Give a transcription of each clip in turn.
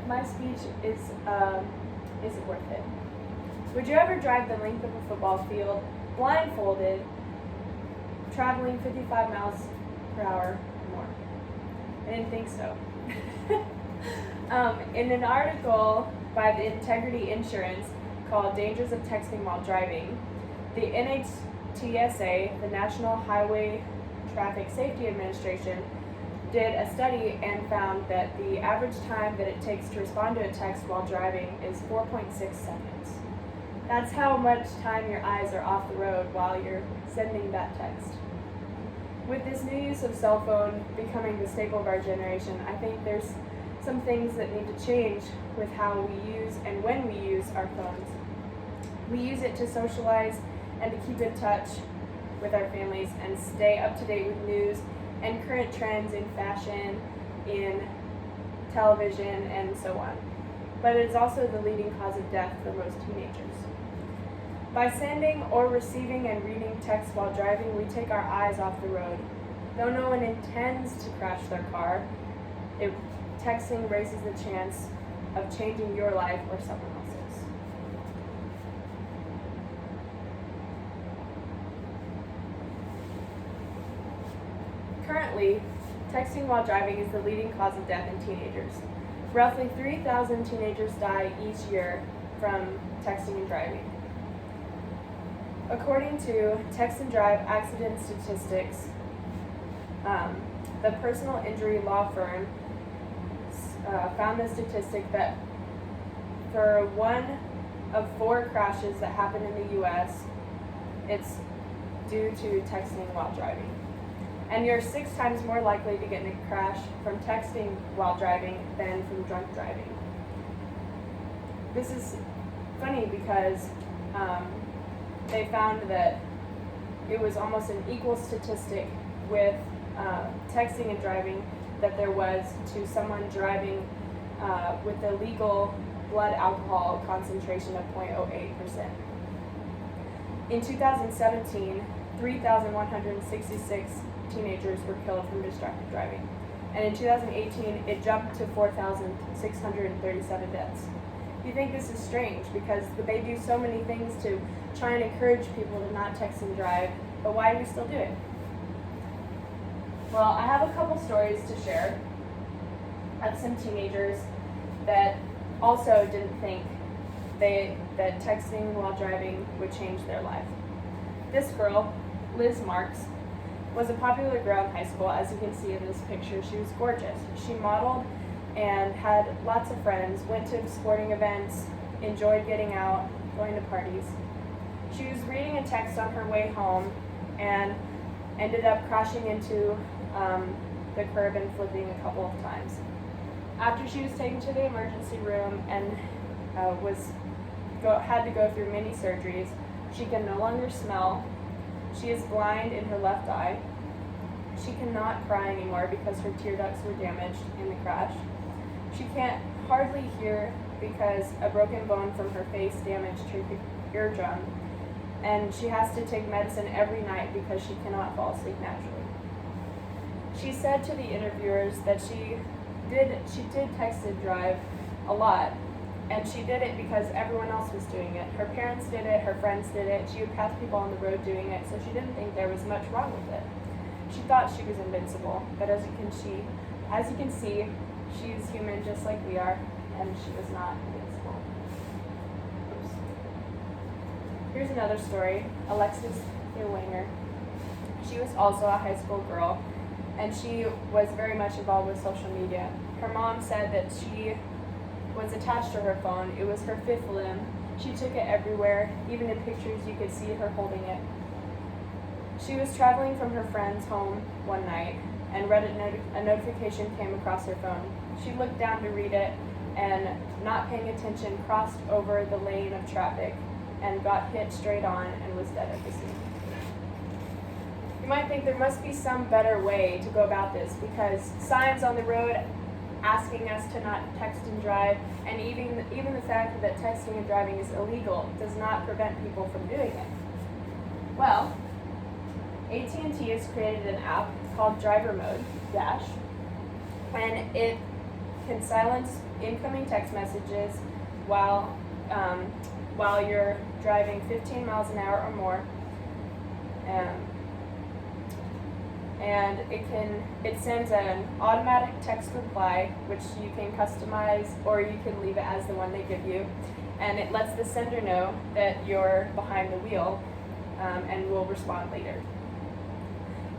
my speech is it worth it? Would you ever drive the length of a football field blindfolded, traveling 55 miles per hour or more? I didn't think so. In an article by the Integrity Insurance called Dangers of Texting While Driving, the NHTSA, the National Highway Traffic Safety Administration, did a study and found that the average time that it takes to respond to a text while driving is 4.6 seconds. That's how much time your eyes are off the road while you're sending that text. With this new use of cell phone becoming the staple of our generation, I think there's some things that need to change with how we use and when we use our phones. We use it to socialize and to keep in touch with our families and stay up to date with news and current trends in fashion, in television, and so on. But it is also the leading cause of death for most teenagers. By sending or receiving and reading text while driving, we take our eyes off the road. Though no one intends to crash their car, texting raises the chance of changing your life or someone else's. Currently, texting while driving is the leading cause of death in teenagers. Roughly 3,000 teenagers die each year from texting and driving. According to Text and Drive Accident Statistics, the personal injury law firm found the statistic that for 1 of 4 crashes that happen in the U.S., it's due to texting while driving. And you're 6 times more likely to get in a crash from texting while driving than from drunk driving. This is funny because they found that it was almost an equal statistic with texting and driving that there was to someone driving with a legal blood alcohol concentration of 0.08%. In 2017, 3,166 teenagers were killed from distracted driving. And in 2018, it jumped to 4,637 deaths. You think this is strange because they do so many things to try and encourage people to not text and drive, but why do we still do it? Well, I have a couple stories to share of some teenagers that also didn't think that texting while driving would change their life. This girl, Liz Marks, was a popular girl in high school. As you can see in this picture, she was gorgeous. She modeled and had lots of friends, went to sporting events, enjoyed getting out, going to parties. She was reading a text on her way home and ended up crashing into the curb and flipping a couple of times. After she was taken to the emergency room and had to go through many surgeries, she can no longer smell. She is blind in her left eye. She cannot cry anymore because her tear ducts were damaged in the crash. She can't hardly hear because a broken bone from her face damaged her eardrum. And she has to take medicine every night because she cannot fall asleep naturally. She said to the interviewers that she did text and drive a lot, and she did it because everyone else was doing it. Her parents did it, her friends did it, she would pass people on the road doing it, so she didn't think there was much wrong with it. She thought she was invincible, but as you can see, she's human just like we are, and she was not invincible. Oops. Here's another story, Alexis Thierwanger. She was also a high school girl, and she was very much involved with social media. Her mom said that she was attached to her phone. It was her fifth limb. She took it everywhere. Even in pictures, you could see her holding it. She was traveling from her friend's home one night and read a notification came across her phone. She looked down to read it and, not paying attention, crossed over the lane of traffic and got hit straight on and was dead at the scene. You might think there must be some better way to go about this because signs on the road asking us to not text and drive, and even the fact that texting and driving is illegal does not prevent people from doing it. Well, AT&T has created an app called Driver Mode Dash, and it can silence incoming text messages while you're driving 15 miles an hour or more. And it sends an automatic text reply, which you can customize, or you can leave it as the one they give you. And it lets the sender know that you're behind the wheel and will respond later.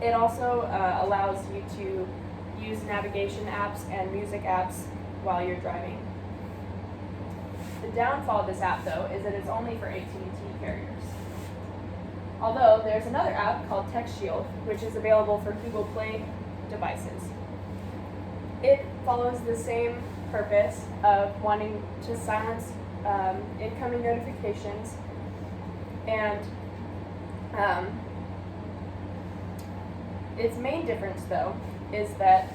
It also allows you to use navigation apps and music apps while you're driving. The downfall of this app, though, is that it's only for AT&T carriers. Although there's another app called TextShield, which is available for Google Play devices. It follows the same purpose of wanting to silence incoming notifications, and its main difference, though, is that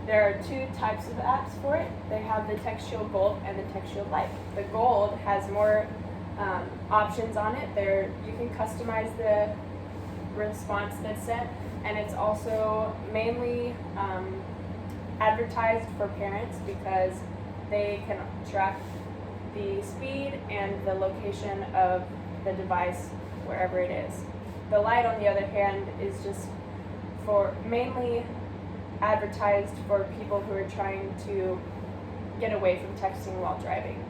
there are two types of apps for it. They have the TextShield Gold and the TextShield Lite. The Gold has more options on it. You can customize the response that's sent, and it's also mainly advertised for parents because they can track the speed and the location of the device wherever it is. The Lite, on the other hand, is just mainly advertised for people who are trying to get away from texting while driving.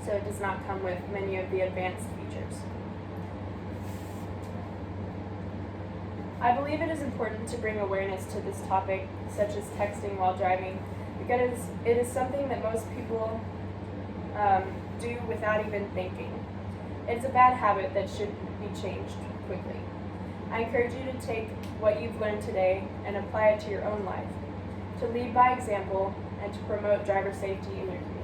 So it does not come with many of the advanced features. I believe it is important to bring awareness to this topic, such as texting while driving, because it is something that most people do without even thinking. It's a bad habit that should be changed quickly. I encourage you to take what you've learned today and apply it to your own life, to lead by example and to promote driver safety in your community.